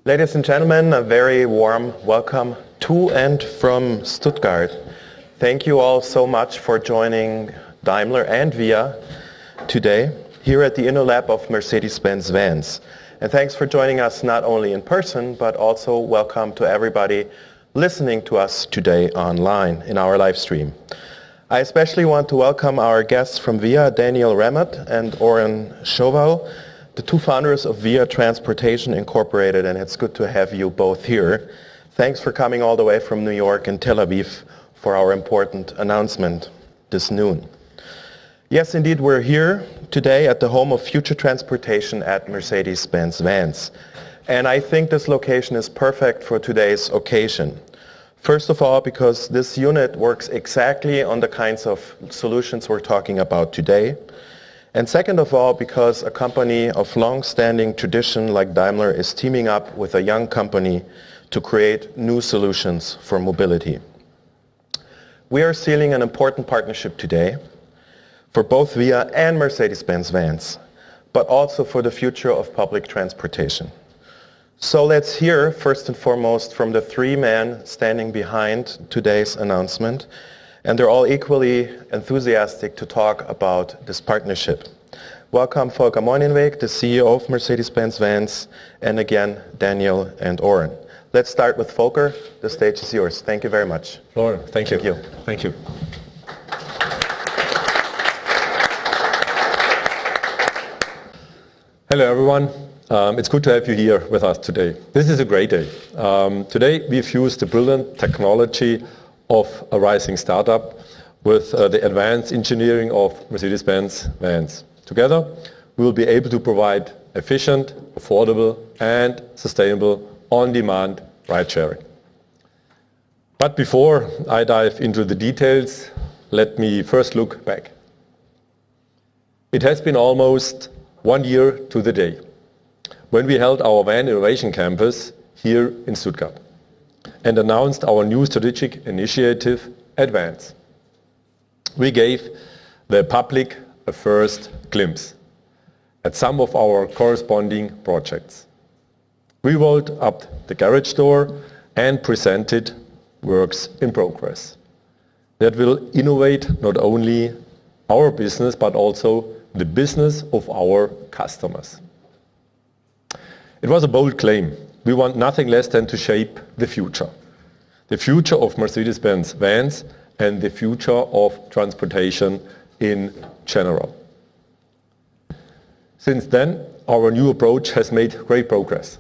Ladies and gentlemen, a very warm welcome to and from Stuttgart. Thank you all so much for joining Daimler and VIA today here at the InnoLab of Mercedes-Benz Vans. And thanks for joining us not only in person, but also welcome to everybody listening to us today online in our live stream. I especially want to welcome our guests from VIA, Daniel Remet and Oren Shoval, the two founders of VIA Transportation Incorporated, and it's good to have you both here. Thanks for coming all the way from New York and Tel Aviv for our important announcement this noon. Yes, indeed, we're here today at the home of future transportation at Mercedes-Benz Vans. And I think this location is perfect for today's occasion. First of all, because this unit works exactly on the kinds of solutions we're talking about today. And second of all, because a company of long-standing tradition like Daimler is teaming up with a young company to create new solutions for mobility. We are sealing an important partnership today for both VIA and Mercedes-Benz Vans, but also for the future of public transportation. So let's hear first and foremost from the three men standing behind today's announcement, and they're all equally enthusiastic to talk about this partnership. Welcome Volker Moinenweg, the CEO of Mercedes-Benz Vans, and again Daniel and Oren. Let's start with Volker. The stage is yours. Thank you very much. Oren, thank you. Thank you. Hello everyone. It's good to have you here with us today. This is a great day. Today we've used the brilliant technology of a rising startup with the advanced engineering of Mercedes-Benz Vans. Together we will be able to provide efficient, affordable and sustainable on-demand ride-sharing. But before I dive into the details, let me first look back. It has been almost 1 year to the day when we held our Van Innovation Campus here in Stuttgart and announced our new strategic initiative, Advance. We gave the public a first glimpse at some of our corresponding projects. We rolled up the garage door and presented works in progress that will innovate not only our business but also the business of our customers. It was a bold claim. We want nothing less than to shape the future of Mercedes-Benz Vans and the future of transportation in general. Since then, our new approach has made great progress.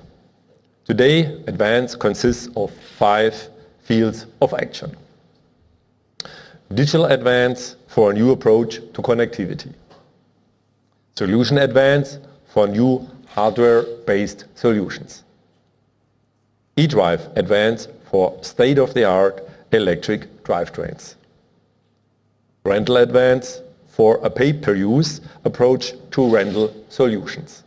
Today, Advance consists of 5 fields of action. Digital Advance for a new approach to connectivity. Solution Advance for new hardware-based solutions. eDrive Advance for state-of-the-art electric drivetrains. Rental Advance for a pay-per-use approach to rental solutions.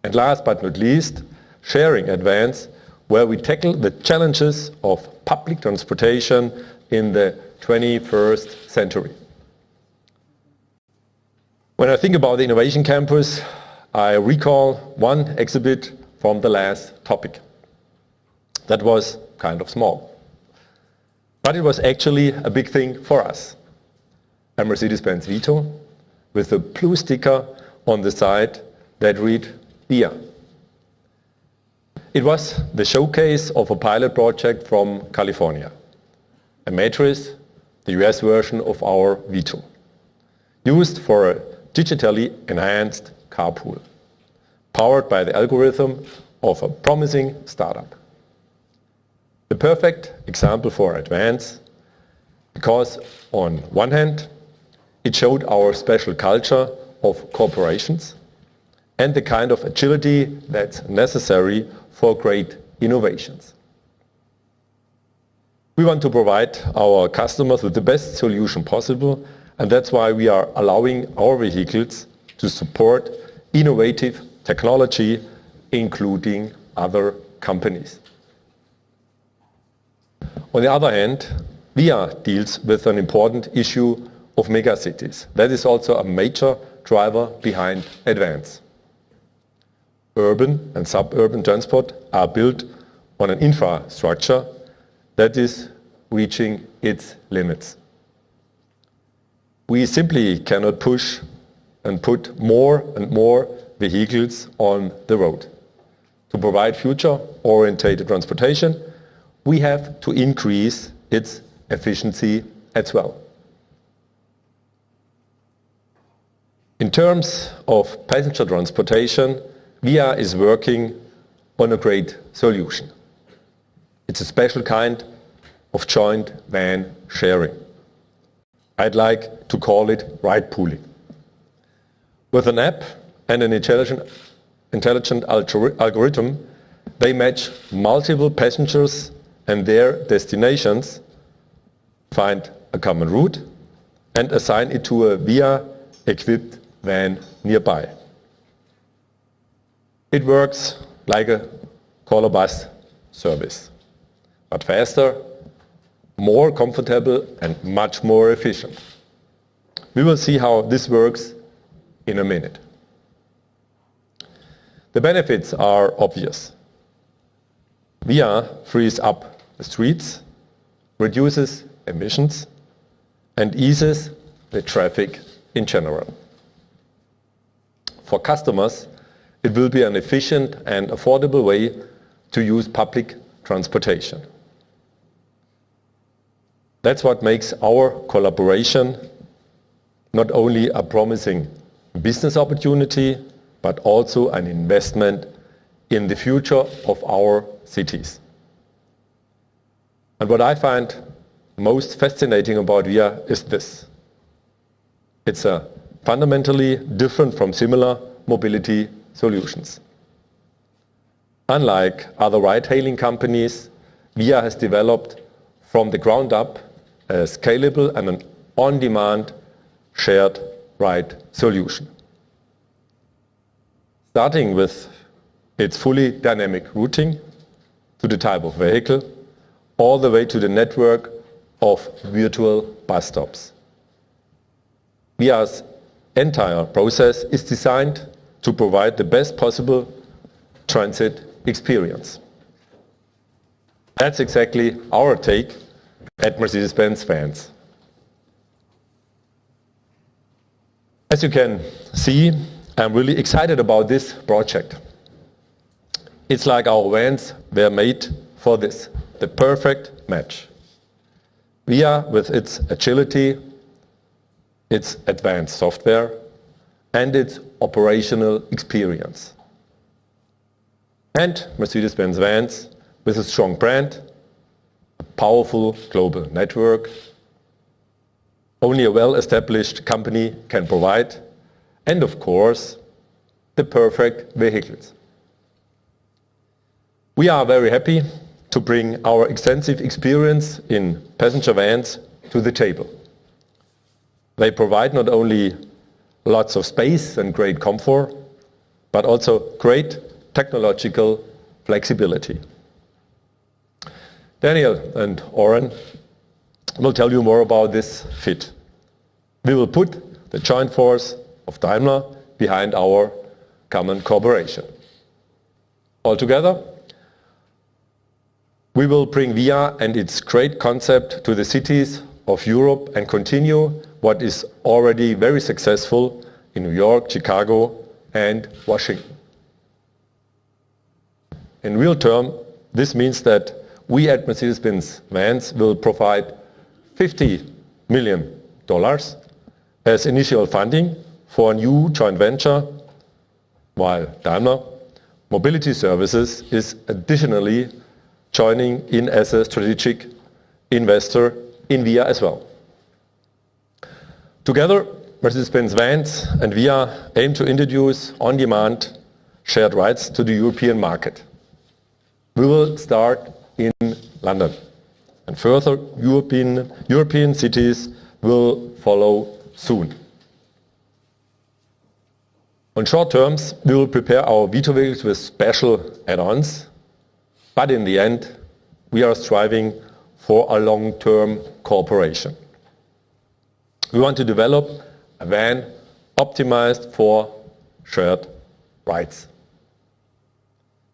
And last but not least, Sharing Advance, where we tackle the challenges of public transportation in the 21st century. When I think about the Innovation Campus, I recall one exhibit from the last topic. That was kind of small. But it was actually a big thing for us. A Mercedes-Benz Vito with a blue sticker on the side that read VIA. It was the showcase of a pilot project from California. A Matrix, the US version of our Vito, used for a digitally enhanced carpool, powered by the algorithm of a promising startup. The perfect example for Advance, because on one hand, it showed our special culture of corporations and the kind of agility that's necessary for great innovations. We want to provide our customers with the best solution possible, and that's why we are allowing our vehicles to support innovative technology, including other companies. On the other hand, VIA deals with an important issue of megacities. That is also a major driver behind Advance. urban and suburban transport are built on an infrastructure that is reaching its limits. We simply cannot push and put more and more vehicles on the road. To provide future-oriented transportation, we have to increase its efficiency as well. In terms of passenger transportation, VIA is working on a great solution. It's a special kind of joint van sharing. I'd like to call it ride pooling. With an app and an intelligent algorithm, they match multiple passengers and their destinations, find a common route, and assign it to a VIA-equipped van nearby. It works like a caller bus service, but faster, more comfortable, and much more efficient. We will see how this works in a minute. The benefits are obvious. VIA frees up the streets, reduces emissions, and eases the traffic in general. For customers, it will be an efficient and affordable way to use public transportation. That's what makes our collaboration not only a promising business opportunity, but also an investment in the future of our cities. And what I find most fascinating about VIA is this. It's fundamentally different from similar mobility solutions. Unlike other ride-hailing companies, VIA has developed from the ground up a scalable and an on-demand shared ride solution. Starting with its fully dynamic routing to the type of vehicle, all the way to the network of virtual bus stops. VIA's entire process is designed to provide the best possible transit experience. That's exactly our take at Mercedes-Benz Vans. As you can see, I'm really excited about this project. It's like our vans were made for this, the perfect match. VIA, with its agility, its advanced software, and its operational experience. And Mercedes-Benz Vans, with a strong brand, a powerful global network, only a well-established company can provide, and of course, the perfect vehicles. We are very happy to bring our extensive experience in passenger vans to the table. They provide not only lots of space and great comfort, but also great technological flexibility. Daniel and Oren will tell you more about this fit. We will put the joint force of Daimler behind our common cooperation. Altogether, we will bring VIA and its great concept to the cities of Europe and continue what is already very successful in New York, Chicago, and Washington. In real terms, this means that we at Mercedes-Benz Vans will provide $50 million as initial funding for a new joint venture, while Daimler Mobility Services is additionally joining in as a strategic investor in VIA as well. Together, Mercedes-Benz Vans and VIA aim to introduce on-demand shared rides to the European market. We will start in London, and further European cities will follow soon. On short terms, we will prepare our Vito vehicles with special add-ons, but in the end, we are striving for a long-term cooperation. We want to develop a van optimized for shared rides.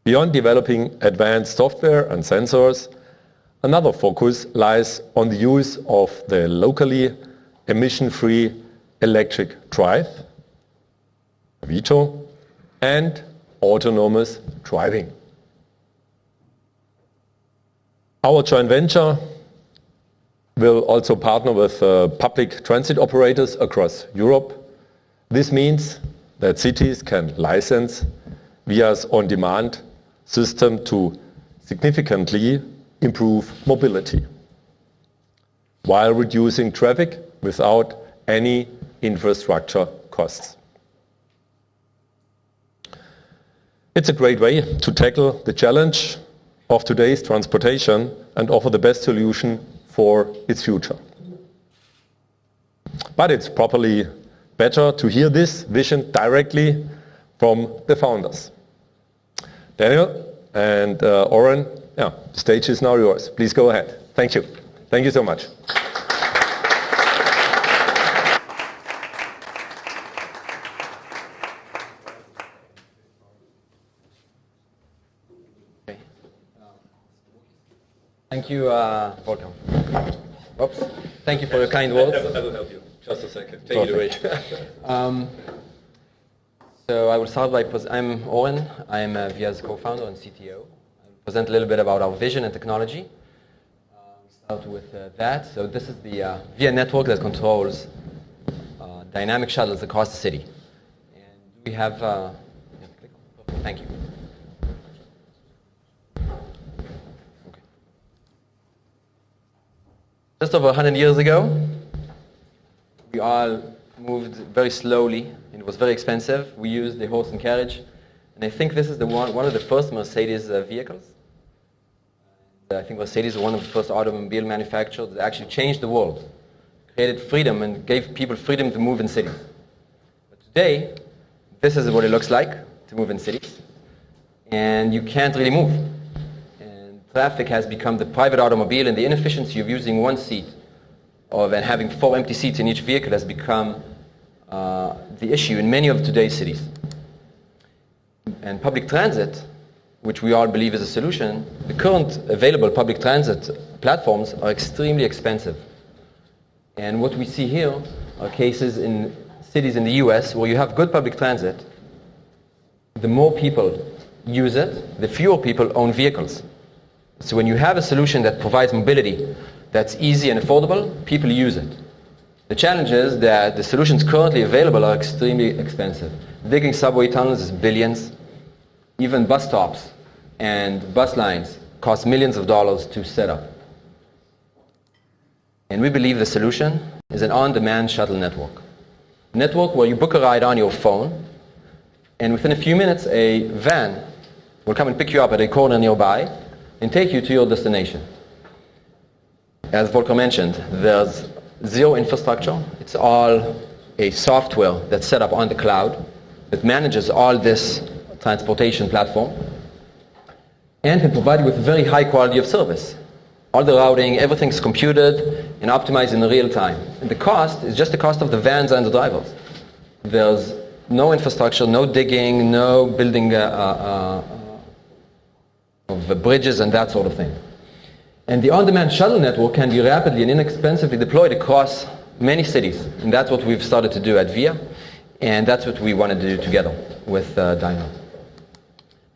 Beyond developing advanced software and sensors, another focus lies on the use of the locally emission-free electric drive, VTOL, and autonomous driving. Our joint venture will also partner with public transit operators across Europe. This means that cities can license VIA's on-demand system to significantly improve mobility while reducing traffic without any infrastructure costs. It's a great way to tackle the challenge of today's transportation and offer the best solution for its future. But it's probably better to hear this vision directly from the founders. Daniel and Oren, the stage is now yours. Please go ahead. Thank you. Thank you so much. Thank you, Volker. Oops. Thank you for your kind words. I will help you. Just a second. Take it away. So I will start by, I'm Oren. I'm VIA's co-founder and CTO. I'll present a little bit about our vision and technology. Start with that. So this is the VIA network that controls dynamic shuttles across the city. And we have, thank you. Just over 100 years ago, we all moved very slowly. It was very expensive. We used the horse and carriage. And I think this is one of the first Mercedes vehicles. I think Mercedes was one of the first automobile manufacturers that actually changed the world, created freedom and gave people freedom to move in cities. But today, this is what it looks like to move in cities. And you can't really move. Traffic has become the private automobile, and the inefficiency of using one seat and having 4 empty seats in each vehicle has become the issue in many of today's cities. And public transit, which we all believe is a solution, the current available public transit platforms are extremely expensive. And what we see here are cases in cities in the US where you have good public transit. The more people use it, the fewer people own vehicles. So when you have a solution that provides mobility that's easy and affordable, people use it. The challenge is that the solutions currently available are extremely expensive. Digging subway tunnels is billions. Even bus stops and bus lines cost millions of dollars to set up. And we believe the solution is an on-demand shuttle network. A network where you book a ride on your phone, and within a few minutes a van will come and pick you up at a corner nearby and take you to your destination. As Volker mentioned, there's zero infrastructure. It's all a software that's set up on the cloud that manages all this transportation platform and can provide you with very high quality of service. All the routing, everything's computed and optimized in real time. And the cost is just the cost of the vans and the drivers. There's no infrastructure, no digging, no building of bridges and that sort of thing. And the on-demand shuttle network can be rapidly and inexpensively deployed across many cities. And that's what we've started to do at VIA. And that's what we want to do together with Daimler.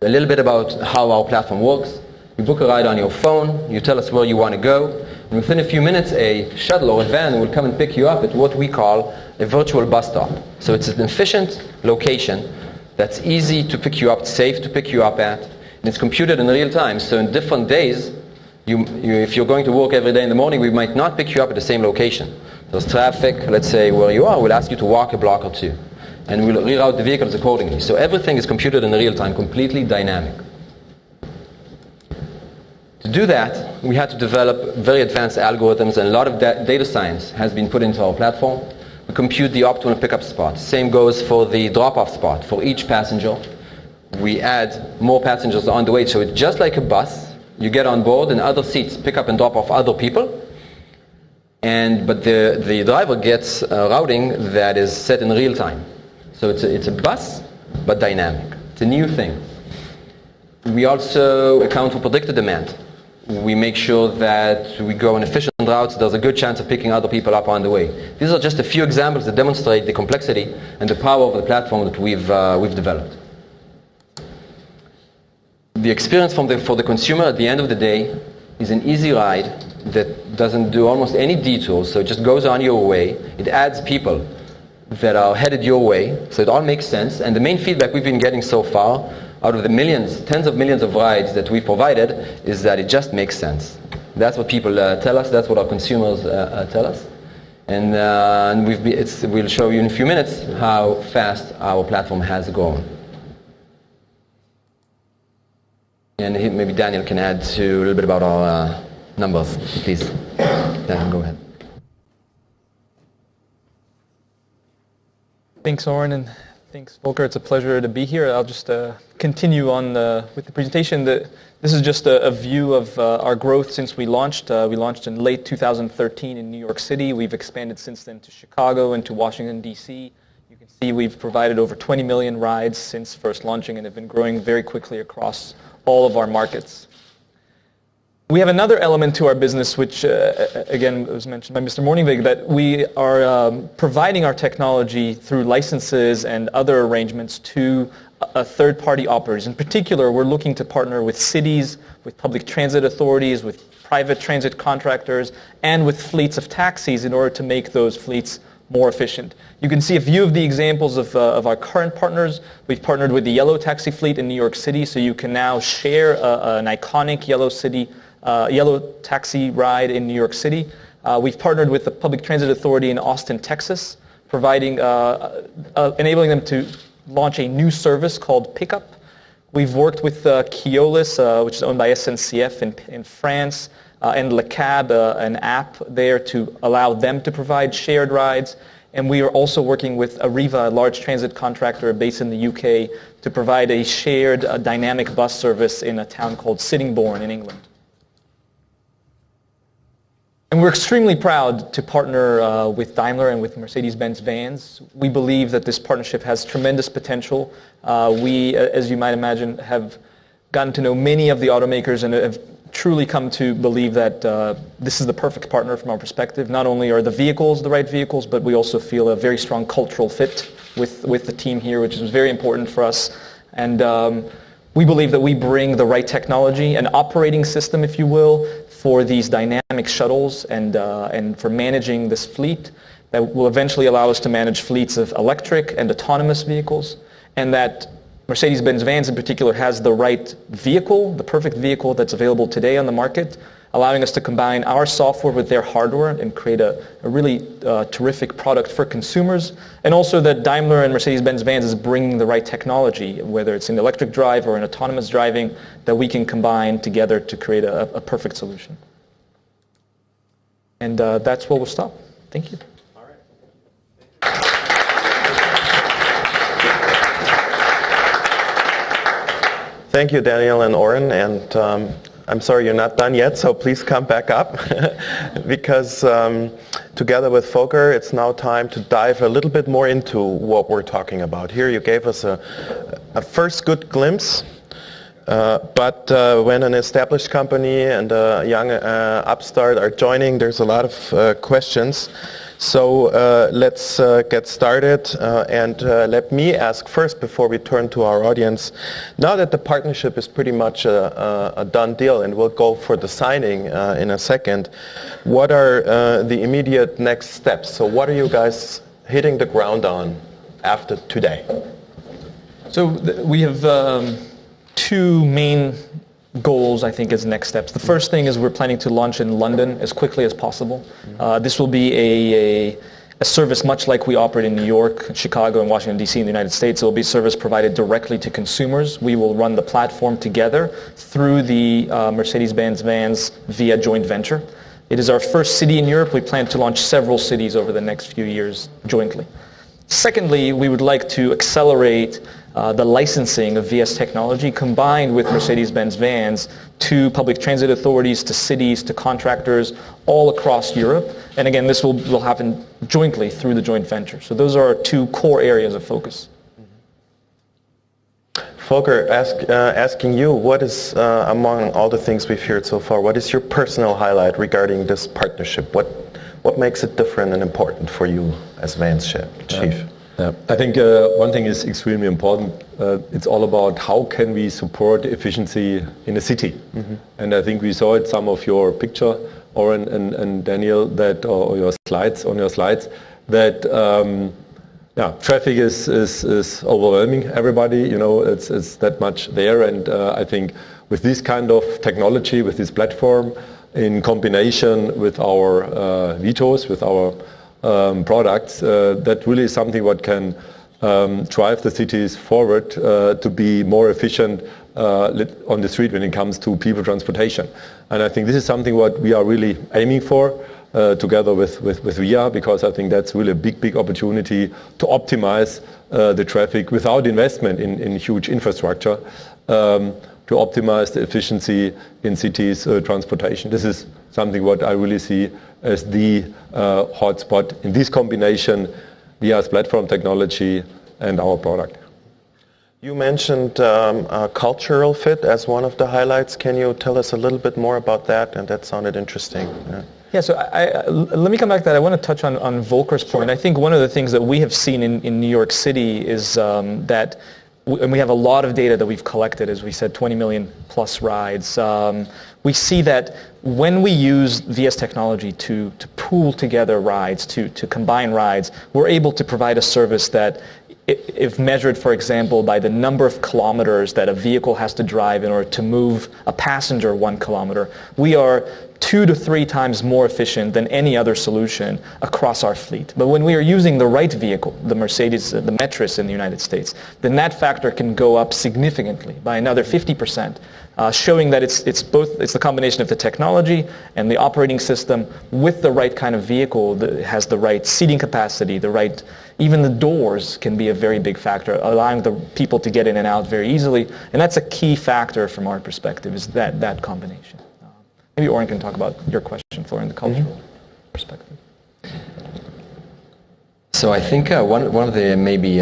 A little bit about how our platform works. You book a ride on your phone. You tell us where you want to go. And within a few minutes, a shuttle or a van will come and pick you up at what we call a virtual bus stop. So it's an efficient location that's easy to pick you up, safe to pick you up at. And it's computed in real time. So in different days, if you're going to work every day in the morning, we might not pick you up at the same location. There's traffic, let's say where you are, we'll ask you to walk a block or two. And we'll reroute the vehicles accordingly. So everything is computed in real time, completely dynamic. To do that, we had to develop very advanced algorithms, and a lot of data science has been put into our platform. We compute the optimal pickup spot. Same goes for the drop-off spot. For each passenger, we add more passengers on the way. So it's just like a bus. You get on board and other seats pick up and drop off other people. But the driver gets routing that is set in real time. So it's a bus, but dynamic. It's a new thing. We also account for predicted demand. We make sure that we go on efficient routes. There's a good chance of picking other people up on the way. These are just a few examples that demonstrate the complexity and the power of the platform that we've developed. The experience for the consumer at the end of the day is an easy ride that doesn't do almost any detours, so it just goes on your way. It adds people that are headed your way, so it all makes sense. And the main feedback we've been getting so far, out of the millions, tens of millions of rides that we've provided, is that it just makes sense. That's what people tell us, that's what our consumers tell us. And we'll show you in a few minutes how fast our platform has grown. And maybe Daniel can add to a little bit about our numbers, please. Daniel, go ahead. Thanks, Oren, and thanks, Volker. It's a pleasure to be here. I'll just continue on with the presentation. This is just a view of our growth since we launched. We launched in late 2013 in New York City. We've expanded since then to Chicago and to Washington, D.C. You can see we've provided over 20 million rides since first launching and have been growing very quickly across all of our markets. We have another element to our business, which again was mentioned by Mr. Morningweg, that we are providing our technology through licenses and other arrangements to third-party operators. In particular, we're looking to partner with cities, with public transit authorities, with private transit contractors, and with fleets of taxis in order to make those fleets more efficient. You can see a few of the examples of our current partners. We've partnered with the yellow taxi fleet in New York City, so you can now share an iconic yellow taxi ride in New York City. We've partnered with the Public Transit Authority in Austin, Texas, enabling them to launch a new service called Pickup. We've worked with Keolis, which is owned by SNCF in France, and Le Cab, an app there to allow them to provide shared rides. And we are also working with Arriva, a large transit contractor based in the UK, to provide a shared dynamic bus service in a town called Sittingbourne in England. And we're extremely proud to partner with Daimler and with Mercedes-Benz Vans. We believe that this partnership has tremendous potential. We, as you might imagine, have gotten to know many of the automakers and have truly come to believe that this is the perfect partner from our perspective. Not only are the vehicles the right vehicles, but we also feel a very strong cultural fit with the team here, which is very important for us. And we believe that we bring the right technology, an operating system, if you will, for these dynamic shuttles and for managing this fleet that will eventually allow us to manage fleets of electric and autonomous vehicles, and that Mercedes-Benz Vans in particular has the right vehicle, the perfect vehicle that's available today on the market, allowing us to combine our software with their hardware and create a really terrific product for consumers. And also that Daimler and Mercedes-Benz Vans is bringing the right technology, whether it's in electric drive or in autonomous driving, that we can combine together to create a perfect solution. And that's where we'll stop. Thank you. Thank you, Daniel and Oren, and I'm sorry you're not done yet, so please come back up because together with Volker, it's now time to dive a little bit more into what we're talking about. Here you gave us a first good glimpse, but when an established company and a young upstart are joining, there's a lot of questions. So let's get started and let me ask first before we turn to our audience. Now that the partnership is pretty much a done deal and we'll go for the signing in a second, what are the immediate next steps? So what are you guys hitting the ground on after today? So we have two main goals, I think, as next steps. The first thing is we're planning to launch in London as quickly as possible. This will be a service much like we operate in New York, Chicago, and Washington, D.C. in the United States. It will be a service provided directly to consumers. We will run the platform together through the Mercedes-Benz Vans via joint venture. It is our first city in Europe. We plan to launch several cities over the next few years jointly. Secondly, we would like to accelerate the licensing of VS technology combined with Mercedes-Benz Vans to public transit authorities, to cities, to contractors all across Europe. And again, this will happen jointly through the joint venture. So those are our two core areas of focus. Volker, asking you, what is, among all the things we've heard so far, what is your personal highlight regarding this partnership? What makes it different and important for you as Vans Chief? I think one thing is extremely important. It's all about how can we support efficiency in a city. Mm-hmm. And I think we saw it, some of your picture, Oren and Daniel, that or your slides, that traffic is overwhelming everybody. It's that much there, and I think with this kind of technology, with this platform, in combination with our Vitos, with our products, that really is something what can drive the cities forward to be more efficient on the street when it comes to people transportation. And I think this is something what we are really aiming for. Together with VIA, because I think that's really a big opportunity to optimize the traffic without investment in huge infrastructure, to optimize the efficiency in cities transportation. This is something what I really see as the hotspot in this combination, VIA's platform technology and our product. You mentioned cultural fit as one of the highlights. Can you tell us a little bit more about that? And that sounded interesting. Yeah, so let me come back to that. I want to touch on Volker's point. I think one of the things that we have seen in New York City is that, and we have a lot of data that we've collected, as we said, 20 million plus rides. We see that when we use VIA's technology to pool together rides, to combine rides, we're able to provide a service that, if measured, for example, by the number of kilometers that a vehicle has to drive in order to move a passenger 1 kilometer, we are 2 to 3 times more efficient than any other solution across our fleet. But when we are using the right vehicle, the Mercedes, the Metris in the United States, then that factor can go up significantly by another 50%, showing that it's the combination of the technology and the operating system with the right kind of vehicle that has the right seating capacity, even the doors can be a very big factor, allowing the people to get in and out very easily. And that's a key factor from our perspective, is that combination. Maybe Oren can talk about your question for in the cultural perspective. So I think one of the maybe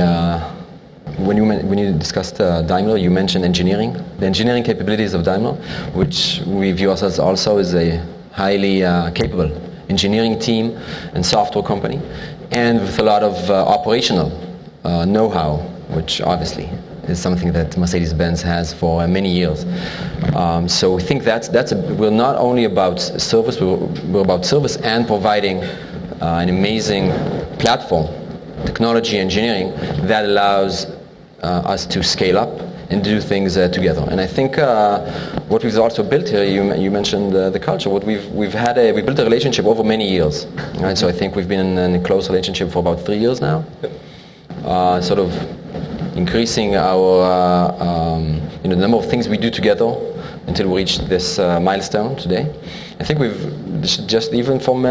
when you discussed Daimler, you mentioned engineering, the engineering capabilities of Daimler, which we view ourselves also as a highly capable engineering team and software company, and with a lot of operational know-how, which obviously is something that Mercedes-Benz has for many years. So we think we're not only about service, we're about service and providing an amazing platform, technology, engineering that allows us to scale up and do things together. And I think what we've also built here, you mentioned the culture. What we built a relationship over many years, right? So I think we've been in a close relationship for about 3 years now, sort of increasing our the number of things we do together until we reach this milestone today. I think we've just even from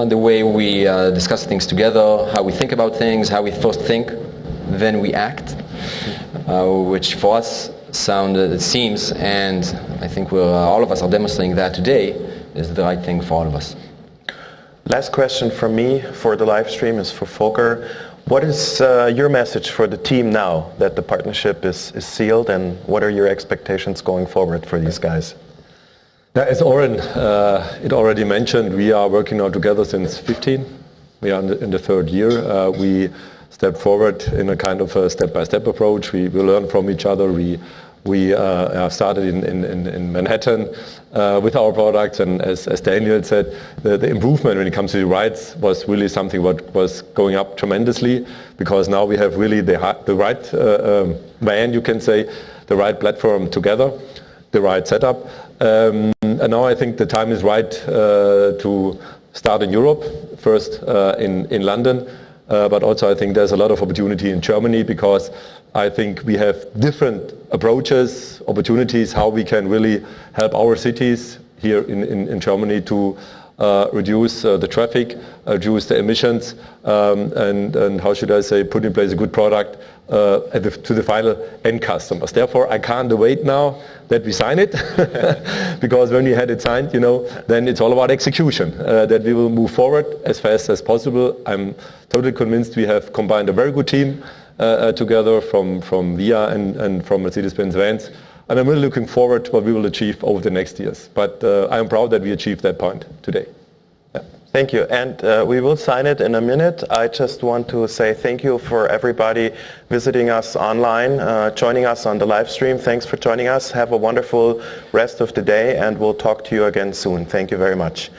the way we discuss things together, how we think about things, how we first think, then we act, which for us seems, and I think all of us are demonstrating that today, is the right thing for all of us. Last question from me for the live stream is for Volker. What is your message for the team now that the partnership is sealed, and what are your expectations going forward for these guys? Now, as Oren it already mentioned, we are working now together since 2015. We are in the 3rd year. We step forward in a kind of a step-by-step approach. We learn from each other. We started in Manhattan with our products, and as Daniel said, the improvement when it comes to the rides was really something what was going up tremendously, because now we have really the right van, you can say, the right platform together, the right setup. And now I think the time is right to start in Europe, first in London, but also I think there's a lot of opportunity in Germany, because I think we have different approaches, opportunities, how we can really help our cities here in Germany to reduce the traffic, reduce the emissions, and how should I say, put in place a good product to the final end customers. Therefore, I can't wait now that we sign it, because when we had it signed, then it's all about execution, that we will move forward as fast as possible. I'm totally convinced we have combined a very good team, together from VIA and from Mercedes-Benz Vans. And I'm really looking forward to what we will achieve over the next years. But I am proud that we achieved that point today. Thank you. And we will sign it in a minute. I just want to say thank you for everybody visiting us online, joining us on the live stream. Thanks for joining us. Have a wonderful rest of the day, and we'll talk to you again soon. Thank you very much.